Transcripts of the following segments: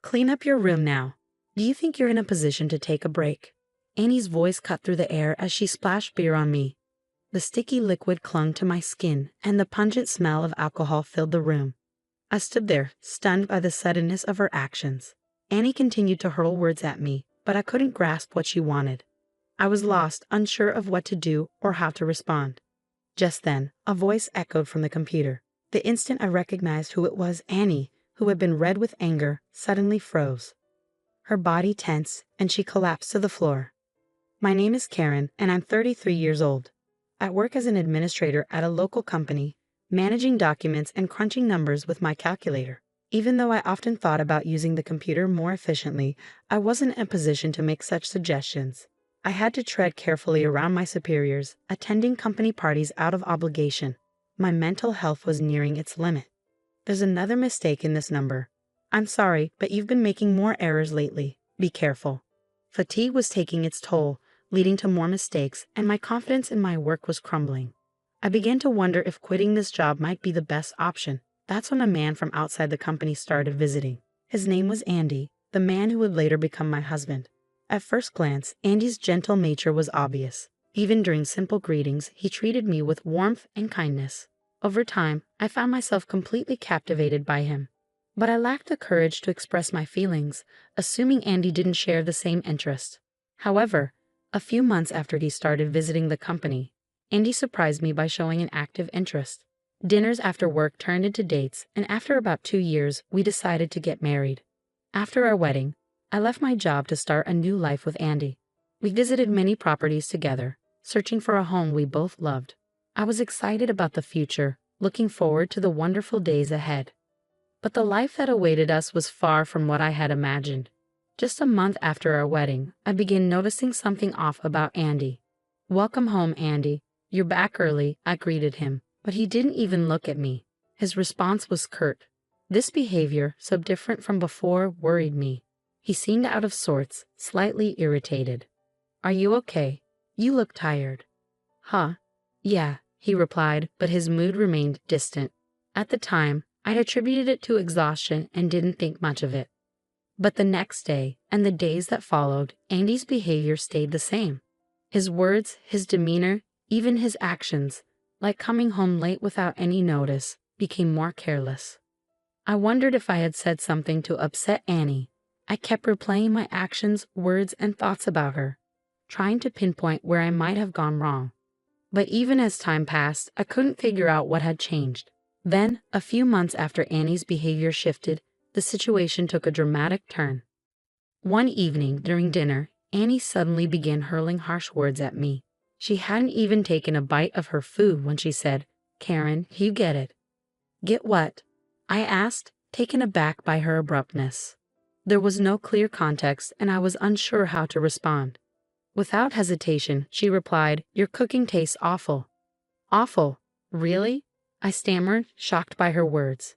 Clean up your room now. Do you think you're in a position to take a break? Annie's voice cut through the air as she splashed beer on me. The sticky liquid clung to my skin, and the pungent smell of alcohol filled the room. I stood there, stunned by the suddenness of her actions. Annie continued to hurl words at me, but I couldn't grasp what she wanted. I was lost, unsure of what to do or how to respond. Just then, a voice echoed from the computer. The instant I recognized who it was, Annie, who had been red with anger, suddenly froze. Her body tensed, and she collapsed to the floor. My name is Karen, and I'm 33 years old. I work as an administrator at a local company, managing documents and crunching numbers with my calculator. Even though I often thought about using the computer more efficiently, I wasn't in a position to make such suggestions. I had to tread carefully around my superiors, attending company parties out of obligation. My mental health was nearing its limit. There's another mistake in this number. I'm sorry, but you've been making more errors lately. Be careful. Fatigue was taking its toll, leading to more mistakes, and my confidence in my work was crumbling. I began to wonder if quitting this job might be the best option. That's when a man from outside the company started visiting. His name was Andy, the man who would later become my husband. At first glance, Andy's gentle nature was obvious. Even during simple greetings, he treated me with warmth and kindness. Over time, I found myself completely captivated by him. But I lacked the courage to express my feelings, assuming Andy didn't share the same interest. However, a few months after he started visiting the company, Andy surprised me by showing an active interest. Dinners after work turned into dates, and after about 2 years, we decided to get married. After our wedding, I left my job to start a new life with Andy. We visited many properties together, searching for a home we both loved. I was excited about the future, looking forward to the wonderful days ahead. But the life that awaited us was far from what I had imagined. Just a month after our wedding, I began noticing something off about Andy. "Welcome home, Andy. You're back early," I greeted him, but he didn't even look at me. His response was curt. This behavior, so different from before, worried me. He seemed out of sorts, slightly irritated. "Are you okay? You look tired." "Huh? Yeah," he replied, but his mood remained distant. At the time, I'd attributed it to exhaustion and didn't think much of it. But the next day, and the days that followed, Andy's behavior stayed the same. His words, his demeanor, even his actions, like coming home late without any notice, became more careless. I wondered if I had said something to upset Annie. I kept replaying my actions, words, and thoughts about her, trying to pinpoint where I might have gone wrong. But even as time passed, I couldn't figure out what had changed. Then, a few months after Annie's behavior shifted, the situation took a dramatic turn. One evening, during dinner, Annie suddenly began hurling harsh words at me. She hadn't even taken a bite of her food when she said, "Karen, you get it." "Get what?" I asked, taken aback by her abruptness. There was no clear context, and I was unsure how to respond. Without hesitation, she replied, "Your cooking tastes awful." "Awful? Really?" I stammered, shocked by her words.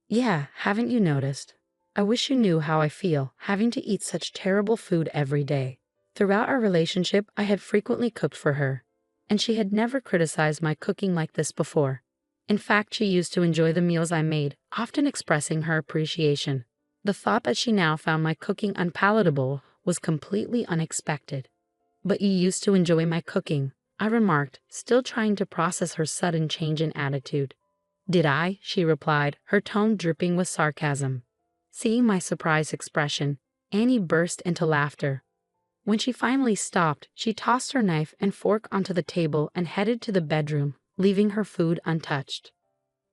"Yeah, haven't you noticed? I wish you knew how I feel, having to eat such terrible food every day." Throughout our relationship, I had frequently cooked for her, and she had never criticized my cooking like this before. In fact, she used to enjoy the meals I made, often expressing her appreciation. The thought that she now found my cooking unpalatable was completely unexpected. "But you used to enjoy my cooking," I remarked, still trying to process her sudden change in attitude. "Did I?" she replied, her tone dripping with sarcasm. Seeing my surprised expression, Annie burst into laughter. When she finally stopped, she tossed her knife and fork onto the table and headed to the bedroom, leaving her food untouched.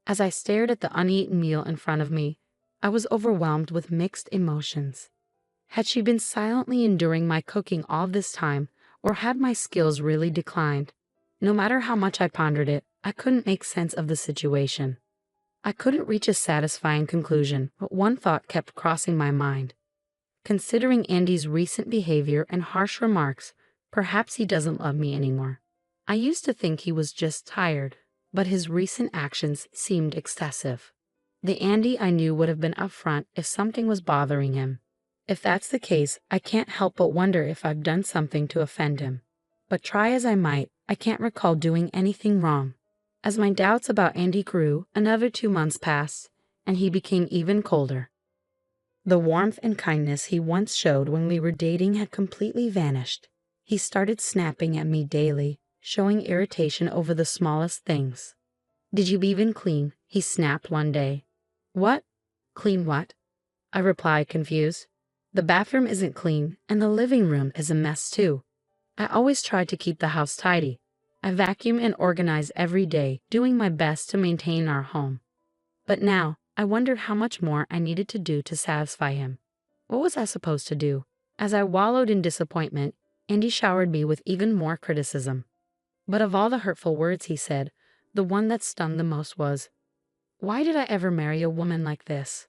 As I stared at the uneaten meal in front of me, I was overwhelmed with mixed emotions. Had she been silently enduring my cooking all this time, or had my skills really declined? No matter how much I pondered it, I couldn't make sense of the situation. I couldn't reach a satisfying conclusion, but one thought kept crossing my mind. Considering Andy's recent behavior and harsh remarks, perhaps he doesn't love me anymore. I used to think he was just tired, but his recent actions seemed excessive. The Andy I knew would have been upfront if something was bothering him. If that's the case, I can't help but wonder if I've done something to offend him. But try as I might, I can't recall doing anything wrong. As my doubts about Andy grew, another 2 months passed, and he became even colder. The warmth and kindness he once showed when we were dating had completely vanished. He started snapping at me daily, showing irritation over the smallest things. "Did you even clean?" he snapped one day. "What? Clean what?" I replied, confused. "The bathroom isn't clean, and the living room is a mess too. I always try to keep the house tidy. I vacuum and organize every day, doing my best to maintain our home." But now, I wondered how much more I needed to do to satisfy him. What was I supposed to do? As I wallowed in disappointment, Andy showered me with even more criticism. But of all the hurtful words he said, the one that stung the most was, "Why did I ever marry a woman like this?"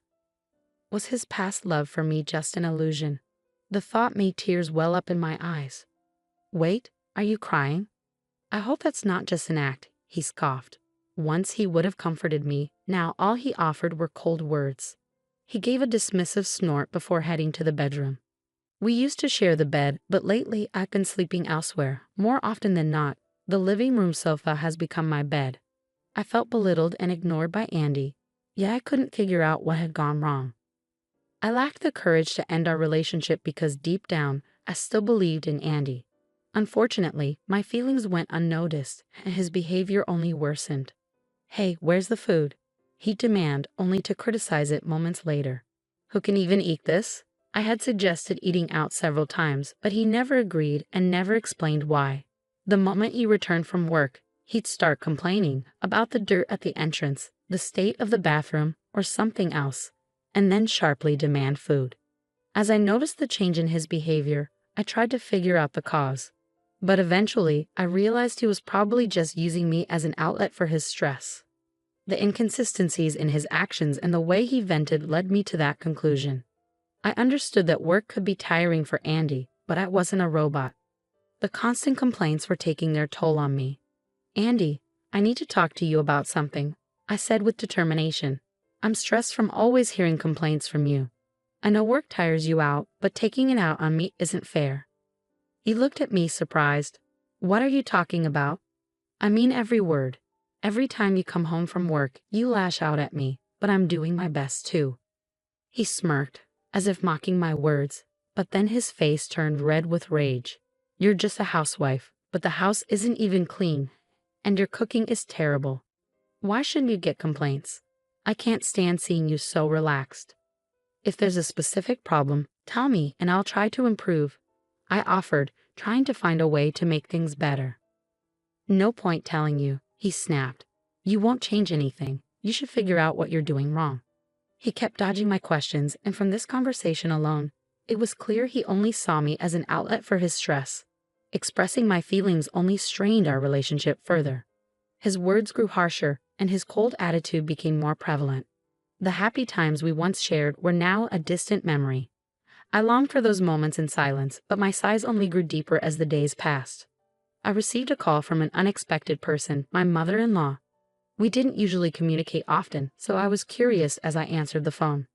Was his past love for me just an illusion? The thought made tears well up in my eyes. "Wait, are you crying? I hope that's not just an act," he scoffed. Once he would have comforted me, now all he offered were cold words. He gave a dismissive snort before heading to the bedroom. We used to share the bed, but lately I've been sleeping elsewhere. More often than not, the living room sofa has become my bed. I felt belittled and ignored by Andy, yet I couldn't figure out what had gone wrong. I lacked the courage to end our relationship because deep down, I still believed in Andy. Unfortunately, my feelings went unnoticed, and his behavior only worsened. "Hey, where's the food?" he'd demand, only to criticize it moments later. "Who can even eat this?" I had suggested eating out several times, but he never agreed and never explained why. The moment he returned from work, he'd start complaining about the dirt at the entrance, the state of the bathroom, or something else, and then sharply demand food. As I noticed the change in his behavior, I tried to figure out the cause. But eventually, I realized he was probably just using me as an outlet for his stress. The inconsistencies in his actions and the way he vented led me to that conclusion. I understood that work could be tiring for Andy, but I wasn't a robot. The constant complaints were taking their toll on me. "Andy, I need to talk to you about something," I said with determination. "I'm stressed from always hearing complaints from you. I know work tires you out, but taking it out on me isn't fair." He looked at me surprised. "What are you talking about?" "I mean every word. Every time you come home from work, you lash out at me, but I'm doing my best too." He smirked, as if mocking my words, but then his face turned red with rage. "You're just a housewife, but the house isn't even clean, and your cooking is terrible. Why shouldn't you get complaints? I can't stand seeing you so relaxed. If there's a specific problem, tell me and I'll try to improve," I offered, trying to find a way to make things better. "No point telling you," he snapped. "You won't change anything. You should figure out what you're doing wrong." He kept dodging my questions, and from this conversation alone, it was clear he only saw me as an outlet for his stress. Expressing my feelings only strained our relationship further. His words grew harsher, and his cold attitude became more prevalent. The happy times we once shared were now a distant memory. I longed for those moments in silence, but my sighs only grew deeper as the days passed. I received a call from an unexpected person, my mother-in-law. We didn't usually communicate often, so I was curious as I answered the phone.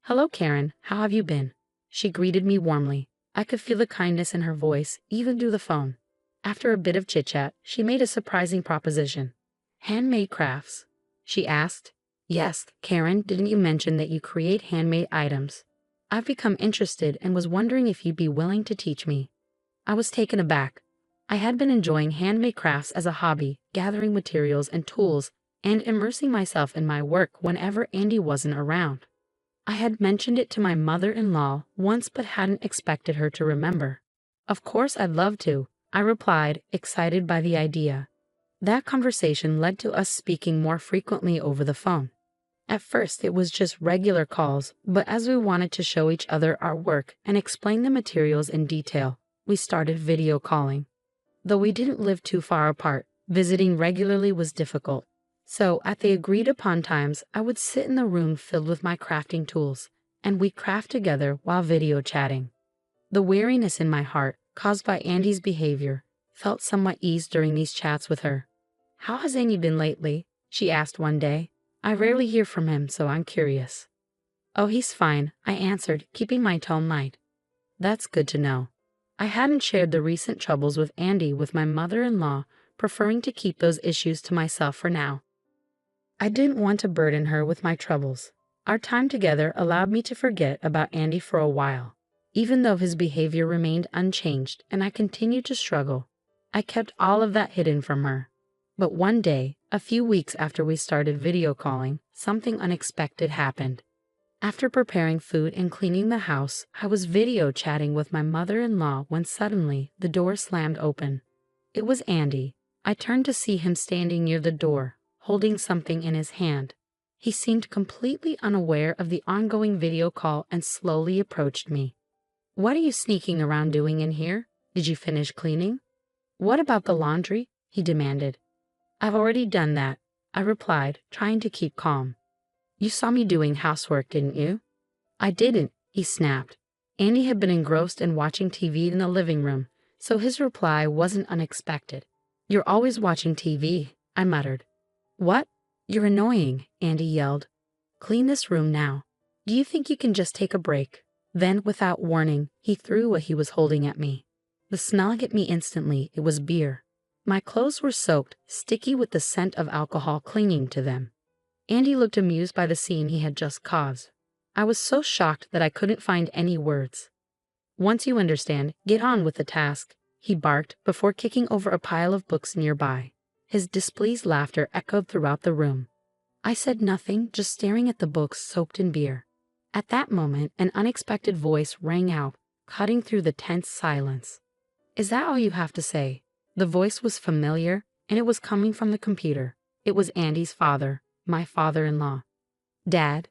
"Hello, Karen, how have you been?" She greeted me warmly. I could feel the kindness in her voice, even through the phone. After a bit of chit-chat, she made a surprising proposition. "Handmade crafts?" she asked. "Yes, Karen, didn't you mention that you create handmade items? I've become interested and was wondering if you'd be willing to teach me." I was taken aback. I had been enjoying handmade crafts as a hobby, gathering materials and tools, and immersing myself in my work whenever Andy wasn't around. I had mentioned it to my mother-in-law once but hadn't expected her to remember. "Of course I'd love to," I replied, excited by the idea. That conversation led to us speaking more frequently over the phone. At first it was just regular calls, but as we wanted to show each other our work and explain the materials in detail, we started video calling. Though we didn't live too far apart, visiting regularly was difficult. So, at the agreed-upon times, I would sit in the room filled with my crafting tools, and we'd craft together while video chatting. The weariness in my heart, caused by Andy's behavior, felt somewhat eased during these chats with her. "How has Andy been lately?" she asked one day. "I rarely hear from him, so I'm curious." "Oh, he's fine," I answered, keeping my tone light. "That's good to know." I hadn't shared the recent troubles with Andy with my mother-in-law, preferring to keep those issues to myself for now. I didn't want to burden her with my troubles. Our time together allowed me to forget about Andy for a while. Even though his behavior remained unchanged and I continued to struggle, I kept all of that hidden from her. But one day, a few weeks after we started video calling, something unexpected happened. After preparing food and cleaning the house, I was video chatting with my mother-in-law when suddenly the door slammed open. It was Andy. I turned to see him standing near the door, holding something in his hand. He seemed completely unaware of the ongoing video call and slowly approached me. "What are you sneaking around doing in here? Did you finish cleaning?" "What about the laundry?" he demanded. "I've already done that," I replied, trying to keep calm. "You saw me doing housework, didn't you?" "I didn't," he snapped. Andy had been engrossed in watching TV in the living room, so his reply wasn't unexpected. "You're always watching TV," I muttered. "What? You're annoying," Andy yelled. "Clean this room now. Do you think you can just take a break?" Then, without warning, he threw what he was holding at me. The smell hit me instantly. It was beer. My clothes were soaked, sticky with the scent of alcohol clinging to them. Andy looked amused by the scene he had just caused. I was so shocked that I couldn't find any words. "Once you understand, get on with the task," he barked before kicking over a pile of books nearby. His displeased laughter echoed throughout the room. I said nothing, just staring at the books soaked in beer. At that moment, an unexpected voice rang out, cutting through the tense silence. "Is that all you have to say?" The voice was familiar, and it was coming from the computer. It was Andy's father, my father-in-law. "Dad?"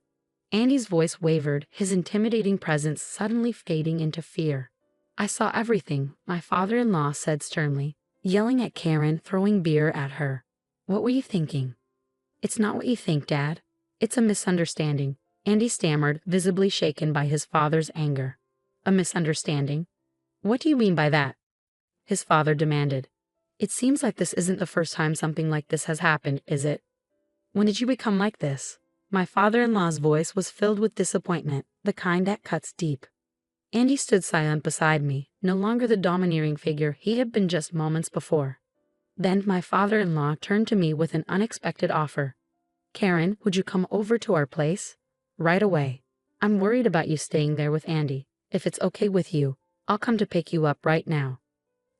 Andy's voice wavered, his intimidating presence suddenly fading into fear. "I saw everything," my father-in-law said sternly, yelling at Karen, throwing beer at her. "What were you thinking?" "It's not what you think, Dad. It's a misunderstanding," Andy stammered, visibly shaken by his father's anger. "A misunderstanding? What do you mean by that?" his father demanded. "It seems like this isn't the first time something like this has happened, is it? When did you become like this?" My father-in-law's voice was filled with disappointment, the kind that cuts deep. Andy stood silent beside me, no longer the domineering figure he had been just moments before. Then my father-in-law turned to me with an unexpected offer. "Karen, would you come over to our place? Right away. I'm worried about you staying there with Andy. If it's okay with you, I'll come to pick you up right now."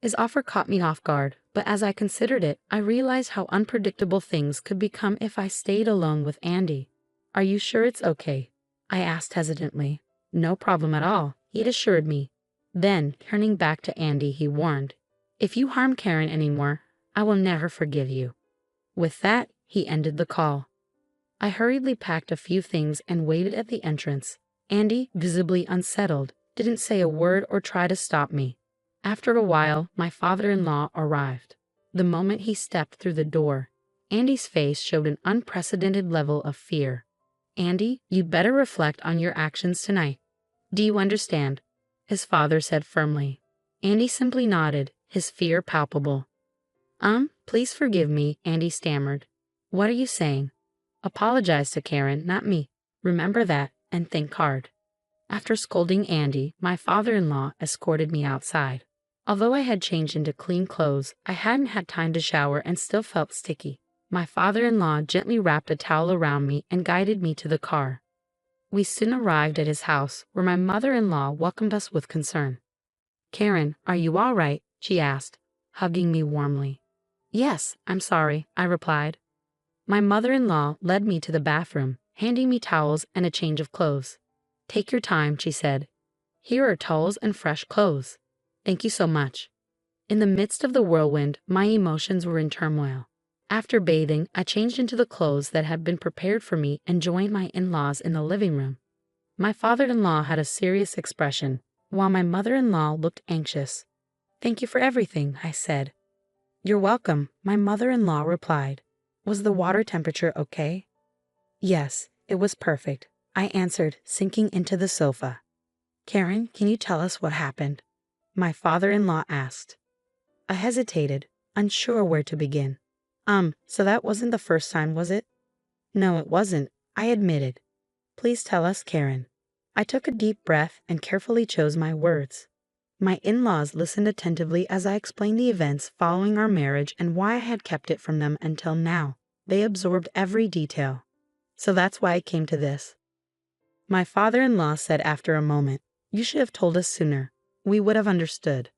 His offer caught me off guard, but as I considered it, I realized how unpredictable things could become if I stayed alone with Andy. "Are you sure it's okay?" I asked hesitantly. "No problem at all," he'd assured me. Then, turning back to Andy, he warned, "If you harm Karen anymore, I will never forgive you." With that, he ended the call. I hurriedly packed a few things and waited at the entrance. Andy, visibly unsettled, didn't say a word or try to stop me. After a while, my father-in-law arrived. The moment he stepped through the door, Andy's face showed an unprecedented level of fear. "Andy, you'd better reflect on your actions tonight. Do you understand?" his father said firmly. Andy simply nodded, his fear palpable. Please forgive me," Andy stammered. "What are you saying?" "Apologize to Karen, not me. Remember that, and think hard." After scolding Andy, my father-in-law escorted me outside. Although I had changed into clean clothes, I hadn't had time to shower and still felt sticky. My father-in-law gently wrapped a towel around me and guided me to the car. We soon arrived at his house, where my mother-in-law welcomed us with concern. "Karen, are you all right?" she asked, hugging me warmly. "Yes, I'm sorry," I replied. My mother-in-law led me to the bathroom, handing me towels and a change of clothes. "Take your time," she said. "Here are towels and fresh clothes." "Thank you so much." In the midst of the whirlwind, my emotions were in turmoil. After bathing, I changed into the clothes that had been prepared for me and joined my in-laws in the living room. My father-in-law had a serious expression, while my mother-in-law looked anxious. "Thank you for everything," I said. "You're welcome," my mother-in-law replied. "Was the water temperature okay?" "Yes, it was perfect," I answered, sinking into the sofa. "Karen, can you tell us what happened?" my father-in-law asked. I hesitated, unsure where to begin. So that wasn't the first time, was it?" "No, it wasn't," I admitted. "Please tell us, Karen." I took a deep breath and carefully chose my words. My in-laws listened attentively as I explained the events following our marriage and why I had kept it from them until now. They absorbed every detail. "So that's why it came to this." My father-in-law said after a moment. You should have told us sooner. We would have understood.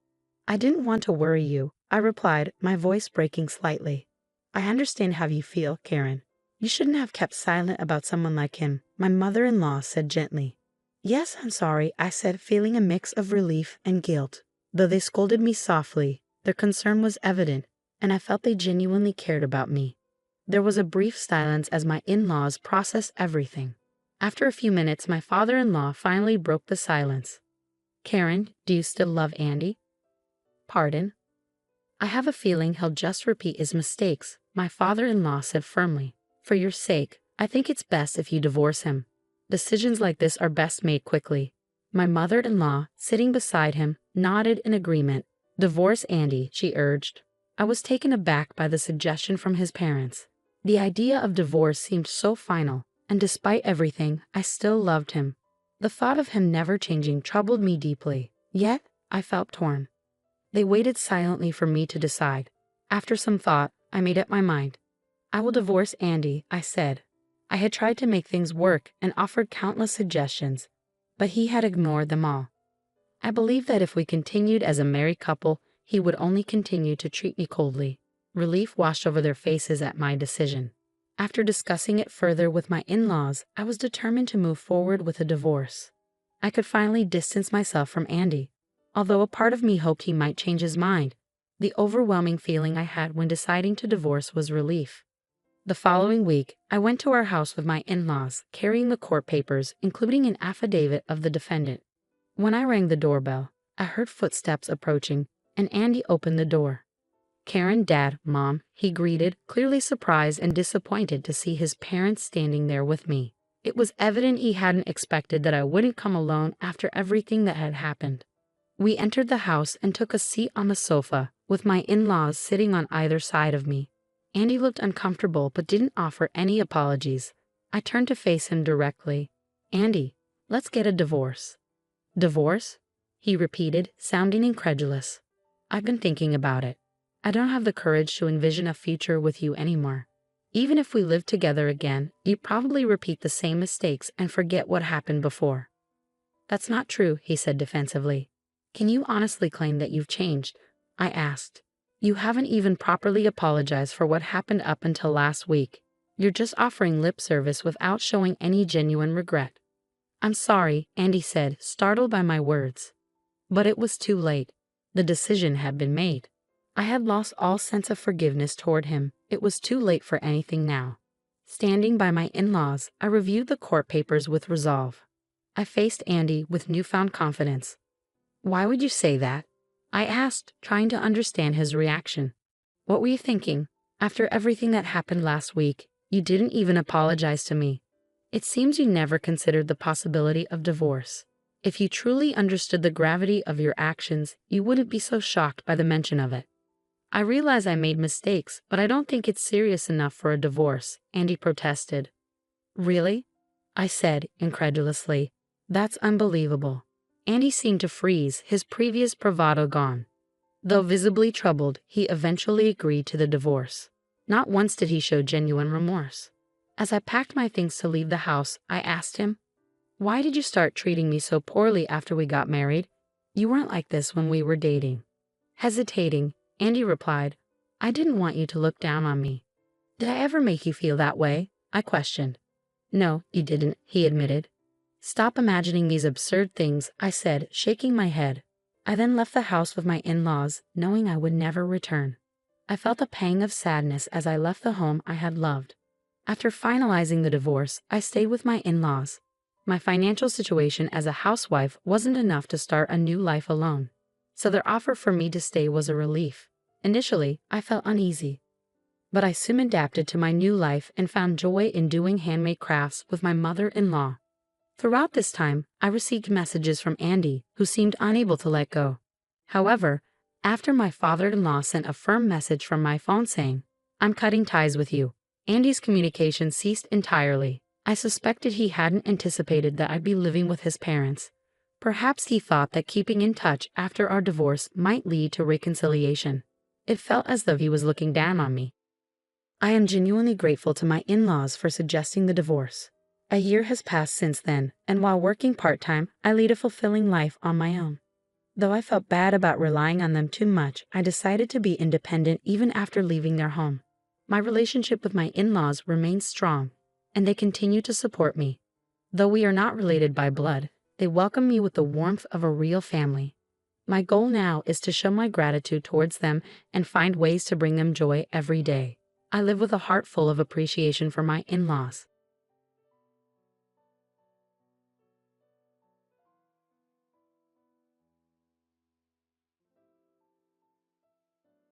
I didn't want to worry you, I replied, my voice breaking slightly. I understand how you feel, Karen. You shouldn't have kept silent about someone like him, my mother-in-law said gently. Yes, I'm sorry, I said, feeling a mix of relief and guilt. Though they scolded me softly, their concern was evident, and I felt they genuinely cared about me. There was a brief silence as my in-laws processed everything. After a few minutes, my father-in-law finally broke the silence. Karen, do you still love Andy? Pardon? I have a feeling he'll just repeat his mistakes, my father-in-law said firmly. For your sake, I think it's best if you divorce him. Decisions like this are best made quickly. My mother-in-law, sitting beside him, nodded in agreement. Divorce Andy, she urged. I was taken aback by the suggestion from his parents. The idea of divorce seemed so final, and despite everything, I still loved him. The thought of him never changing troubled me deeply, yet I felt torn. They waited silently for me to decide. After some thought, I made up my mind. I will divorce Andy, I said. I had tried to make things work and offered countless suggestions, but he had ignored them all. I believed that if we continued as a married couple, he would only continue to treat me coldly. Relief washed over their faces at my decision. After discussing it further with my in-laws, I was determined to move forward with a divorce. I could finally distance myself from Andy, although a part of me hoped he might change his mind. The overwhelming feeling I had when deciding to divorce was relief. The following week, I went to our house with my in-laws, carrying the court papers, including an affidavit of the defendant. When I rang the doorbell, I heard footsteps approaching, and Andy opened the door. Karen, Dad, Mom, he greeted, clearly surprised and disappointed to see his parents standing there with me. It was evident he hadn't expected that I wouldn't come alone after everything that had happened. We entered the house and took a seat on the sofa, with my in-laws sitting on either side of me. Andy looked uncomfortable but didn't offer any apologies. I turned to face him directly. Andy, let's get a divorce. Divorce? He repeated, sounding incredulous. I've been thinking about it. I don't have the courage to envision a future with you anymore. Even if we lived together again, you'd probably repeat the same mistakes and forget what happened before. That's not true, he said defensively. Can you honestly claim that you've changed? I asked. You haven't even properly apologized for what happened up until last week. You're just offering lip service without showing any genuine regret. I'm sorry, Andy said, startled by my words. But it was too late. The decision had been made. I had lost all sense of forgiveness toward him. It was too late for anything now. Standing by my in-laws, I reviewed the court papers with resolve. I faced Andy with newfound confidence. Why would you say that? I asked, trying to understand his reaction. What were you thinking? After everything that happened last week, you didn't even apologize to me. It seems you never considered the possibility of divorce. If you truly understood the gravity of your actions, you wouldn't be so shocked by the mention of it. I realize I made mistakes, but I don't think it's serious enough for a divorce, Andy protested. Really? I said, incredulously. That's unbelievable. Andy seemed to freeze, his previous bravado gone. Though visibly troubled, he eventually agreed to the divorce. Not once did he show genuine remorse. As I packed my things to leave the house, I asked him, "Why did you start treating me so poorly after we got married? You weren't like this when we were dating." Hesitating, Andy replied, "I didn't want you to look down on me." "Did I ever make you feel that way?" I questioned. "No, you didn't," he admitted. "Stop imagining these absurd things," I said, shaking my head. I then left the house with my in-laws, knowing I would never return. I felt a pang of sadness as I left the home I had loved. After finalizing the divorce, I stayed with my in-laws. My financial situation as a housewife wasn't enough to start a new life alone, so their offer for me to stay was a relief. Initially, I felt uneasy, but I soon adapted to my new life and found joy in doing handmade crafts with my mother-in-law. Throughout this time, I received messages from Andy, who seemed unable to let go. However, after my father-in-law sent a firm message from my phone saying, "I'm cutting ties with you," Andy's communication ceased entirely. I suspected he hadn't anticipated that I'd be living with his parents. Perhaps he thought that keeping in touch after our divorce might lead to reconciliation. It felt as though he was looking down on me. I am genuinely grateful to my in-laws for suggesting the divorce. A year has passed since then, and while working part-time, I lead a fulfilling life on my own. Though I felt bad about relying on them too much, I decided to be independent even after leaving their home. My relationship with my in-laws remains strong, and they continue to support me. Though we are not related by blood, they welcome me with the warmth of a real family. My goal now is to show my gratitude towards them and find ways to bring them joy every day. I live with a heart full of appreciation for my in-laws.